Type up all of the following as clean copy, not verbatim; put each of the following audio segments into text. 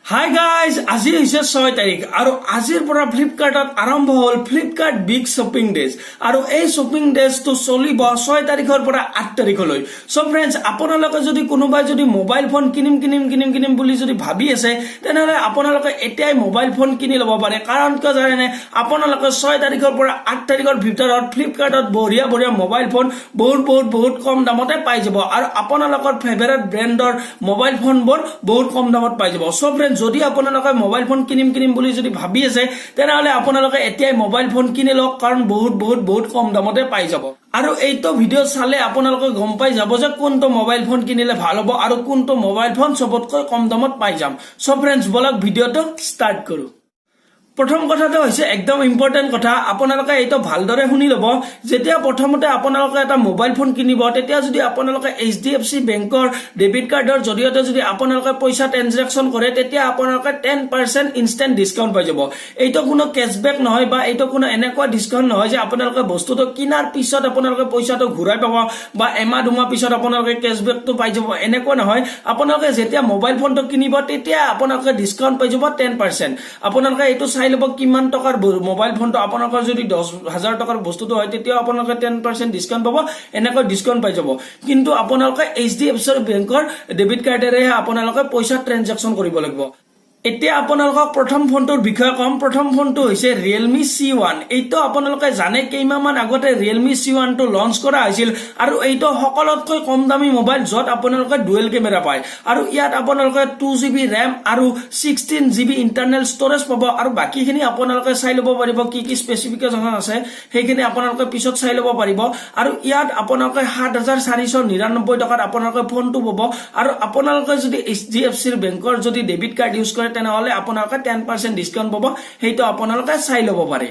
Hi guys, আজি হৈছে 6 তাৰিখ আৰু আজিৰ পৰা ফ্লিপকাৰ্টত আৰম্ভ হ'ল ফ্লিপকাৰ্ট বিগ শ্বপিং ডেজ আৰু এই শ্বপিং ডেজটো চলিব 6 তাৰিখৰ পৰা 8 তাৰিখলৈ। সো ফ্ৰেণ্ডছ, আপোনালোকে যদি কোনোবাই যদি মোবাইল ফোন কিনিম বুলি যদি ভাবি আছে, তেনেহ'লে আপোনালোকে এতিয়াই মোবাইল ফোন কিনি ল'ব পাৰে। কাৰণ কিয় জানেনে, আপোনালোকে 6 তাৰিখৰ পৰা 8 তাৰিখৰ ভিতৰত ফ্লিপকাৰ্টত বঢ়িয়া মোবাইল ফোন বহুত কম দামতে পাই যাব আৰু আপোনালোকৰ ফেভাৰিট ব্ৰেণ্ডৰ মোবাইল ফোনবোৰ বহুত কম দামত পাই যাব। সো ফ্ৰেণ্ডছ, যদি আপোনালোকে মোবাইল ফোন কিনিম বুলি যদি ভাবি আছে, তেনেহ'লে আপোনালোকে এতিয়াই মোবাইল ফোন কিনি লওক, কাৰণ বহুত কম দামতে পাই যাব। আৰু এইটো ভিডিঅ' চালে আপোনালোকে গম পাই যাব যে কোনটো মোবাইল ফোন কিনিলে ভাল হ'ব আৰু কোনটো মোবাইল ফোন চবতকৈ কম দামত পাই যাম। সো ফ্ৰেণ্ডছ, বলক ভিডিঅ'টো ষ্টাৰ্ট কৰো। প্ৰথম কথাটো হৈছে একদম ইম্পৰ্টেণ্ট কথা, আপোনালোকে এইটো ভালদৰে শুনি ল'ব। যেতিয়া প্ৰথমতে আপোনালোকে এটা মোবাইল ফোন কিনিব, তেতিয়া যদি আপোনালোকে HDFC বেংকৰ ডেবিট কাৰ্ডৰ জৰিয়তে যদি আপোনালোকে পইচা ট্ৰেনজেকশ্যন কৰে, তেতিয়া আপোনালোকে 10% ইনষ্টেণ্ট ডিছকাউণ্ট পাই যাব। এইটো কোনো কেছবেক নহয় বা এইটো কোনো এনেকুৱা ডিছকাউণ্ট নহয় যে আপোনালোকে বস্তুটো কিনাৰ পিছত আপোনালোকে পইচাটো ঘূৰাই পাব বা এমাহ দুমাহ পিছত আপোনালোকে কেছবেকটো পাই যাব, এনেকুৱা নহয়। আপোনালোকে যেতিয়া মোবাইল ফোনটো কিনিব, তেতিয়া আপোনালোকে ডিছকাউণ্ট পাই যাব 10%। আপোনালোকে এইটো চাই ল'ব কিমান টকাৰ মোবাইল ফোনটো। আপোনালোকৰ যদি 10,000 টকাৰ বস্তুটো হয়, তেতিয়াও আপোনালোকে 10% ডিছকাউণ্ট পাব, এনেকৈ ডিছকাউণ্ট পাই যাব। কিন্তু আপোনালোকে HDFC বেংকৰ ডেবিট কাৰ্ডেৰে আপোনালোকে পইচা ট্ৰেনজেকশ্যন কৰিব লাগিব। এতিয়া আপোনালোকক প্ৰথম ফোনটোৰ বিষয়ে কম। প্ৰথম ফোনটো হৈছে Realme C1। এইটো আপোনালোকে জানে কেইমাহমান আগতে Realme C1 টো লঞ্চ কৰা হৈছিল আৰু এইটো সকলোতকৈ কম দামী মোবাইল, য'ত আপোনালোকে ডুৱেল কেমেৰা পায় আৰু ইয়াত আপোনালোকে 2GB RAM আৰু 16GB ইণ্টাৰনেল ষ্ট'ৰেজ পাব। আৰু বাকীখিনি আপোনালোকে চাই ল'ব পাৰিব, কি স্পেচিফিকেশ্যন আছে সেইখিনি আপোনালোকে পিছত চাই ল'ব পাৰিব। আৰু ইয়াত আপোনালোকে 7,499 টকাত আপোনালোকে ফোনটো পাব। আৰু আপোনালোকে যদি HDFC বেংকৰ যদি ডেবিট কাৰ্ড ইউজ কৰে, তেনেহ'লে আপোনালোকে 10% ডিছকাউণ্ট পাব। সেইটো আপোনালোকে চাই ল'ব পাৰে।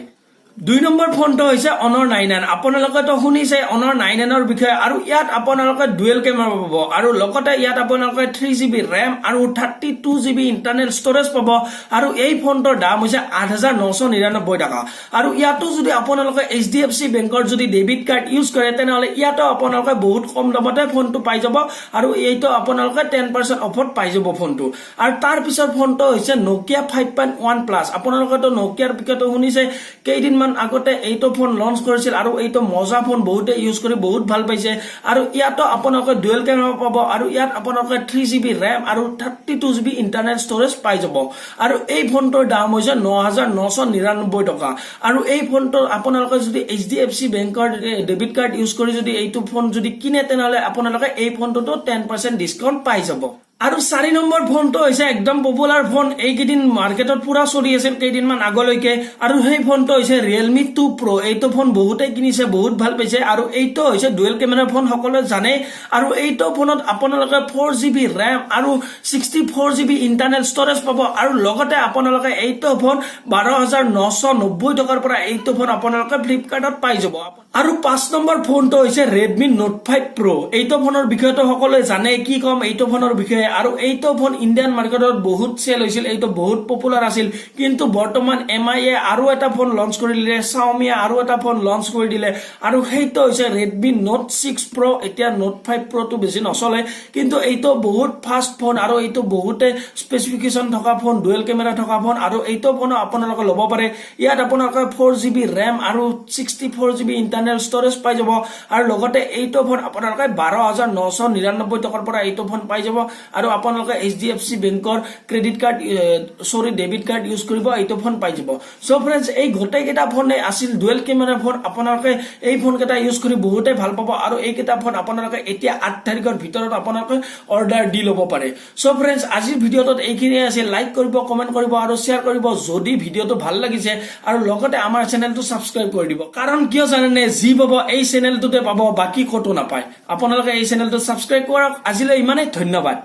2 নম্বৰ ফোনটো হৈছে Honor 9N। আপোনালোকেতো শুনিছে Honor 9N ৰ বিষয়ে। আৰু ইয়াত আপোনালোকে ডুৱেল কেমেৰা পাব আৰু লগতে ইয়াত আপোনালোকে 3GB RAM আৰু 32GB ইণ্টাৰনেল ষ্ট'ৰেজ পাব। আৰু এই ফোনটোৰ দাম হৈছে 8,999 টকা। আৰু ইয়াতো যদি আপোনালোকে HDFC বেংকৰ যদি ডেবিট কাৰ্ড ইউজ কৰে, তেনেহ'লে ইয়াতো আপোনালোকে বহুত কম দামতে ফোনটো পাই যাব আৰু এইটো আপোনালোকে 10% অফত পাই যাব ফোনটো। আৰু তাৰ পিছৰ ফোনটো হৈছে Nokia 5.1 আপোনালোকেতো নকিয়াৰ বিষয়েতো শুনিছে, কেইদিনমান আগতে এইটো ফোন লঞ্চ কৰিছিল আৰু এইটো মজা ফোন, বহুতে ইউজ কৰি বহুত ভাল পাইছে। আৰু ইয়াতো আপোনালোকে ডুৱেল কেমেৰা পাব আৰু ইয়াত আপোনালোকে 3GB RAM আৰু 32GB ইণ্টাৰনেল ষ্ট'ৰেজ পাই যাব। আৰু এই ফোনটোৰ দাম হৈছে 9,999 টকা। আৰু এই ফোনটো আপোনালোকে যদি HDFC বেংকৰ ডেবিট কাৰ্ড ইউজ কৰি যদি এইটো ফোন যদি কিনে, তেনেহ'লে আপোনালোকে এই ফোনটোতো 10% ডিছকাউণ্ট পাই যাব। আৰু 4 নম্বৰ ফোনটো হৈছে একদম পপুলাৰ ফোন, এইকেইদিন মাৰ্কেটত পুৰা চলি আছিল কেইদিনমান আগলৈকে। আৰু সেই ফোনটো হৈছে Realme 2 Pro। এইটো ফোন বহুতে কিনিছে, বহুত ভাল পাইছে। আৰু এইটো হৈছে ডুৱেল কেমেৰা ফোন, সকলোৱে জানে। আৰু এইটো ফোনত আপোনালোকে 4GB RAM আৰু 64GB ইণ্টাৰনেল ষ্ট'ৰেজ পাব। আৰু লগতে আপোনালোকে এইটো ফোন 12,990 টকাৰ পৰা এইটো ফোন আপোনালোকে ফ্লিপকাৰ্টত পাই যাব। আৰু 5 নম্বৰ ফোনটো হৈছে Redmi Note 5 Pro। এইটো ফোনৰ বিষয়েতো সকলোৱে জানে, কি কম এইটো ফোনৰ বিষয়ে। আৰু এইটো ফোন ইণ্ডিয়ান মাৰ্কেটত বহুত চেল হৈছিল, এইটো বহুত পপুলাৰ আছিল। কিন্তু বৰ্তমান MIয়ে আৰু এটা ফোন লঞ্চ কৰি দিলে, Xiaomiয়ে আৰু এটা ফোন লঞ্চ কৰি দিলে, আৰু সেইটো হৈছে Redmi Note 6 Pro। এতিয়া Note 5 Proটো বেছি নচলে, কিন্তু এইটো বহুত ফাষ্ট ফোন আৰু এইটো বহুতে স্পেচিফিকেশ্যন থকা ফোন, ডুৱেল কেমেৰা থকা ফোন। আৰু এইটো ফোনো আপোনালোকে ল'ব পাৰে। ইয়াত আপোনালোকে 4GB RAM আৰু 64GB ইণ্টাৰনেল ষ্ট'ৰেজ পাই যাব। আৰু লগতে এইটো ফোন আপোনালোকে 12,999 টকাৰ পৰা এইটো ফোন পাই যাব। আৰু আপোনালোকে HDFC বেংকৰ credit card debit card use কৰিব, এইটো ফোন পাই যাব। সো ফ্ৰেণ্ডছ, এই গোটেইকেইটা ফোনে আছিল ডুৱেল কেমেৰা ফোন। আপোনালোকে এই ফোনকেইটা ইউজ কৰি বহুতে ভাল পাব। আৰু এইকেইটা ফোন আপোনালোকে এতিয়া 8 তাৰিখৰ ভিতৰত আপোনালোকে অৰ্ডাৰ দি ল'ব পাৰে। সো ফ্ৰেণ্ডছ, আজিৰ ভিডিঅ'টোত এইখিনিয়ে আছিল। লাইক কৰিব, কমেণ্ট কৰিব আৰু শ্বেয়াৰ কৰিব যদি ভিডিঅ'টো ভাল লাগিছে। আৰু লগতে আমাৰ চেনেলটো ছাবস্ক্ৰাইব কৰি দিব। কাৰণ কিয় জানেনে, যি পাব এই চেনেলটোতে পাব, বাকী ক'তো নাপায়। আপোনালোকে এই চেনেলটো ছাবস্ক্ৰাইব কৰক। আজিলৈ ইমানেই, ধন্যবাদ।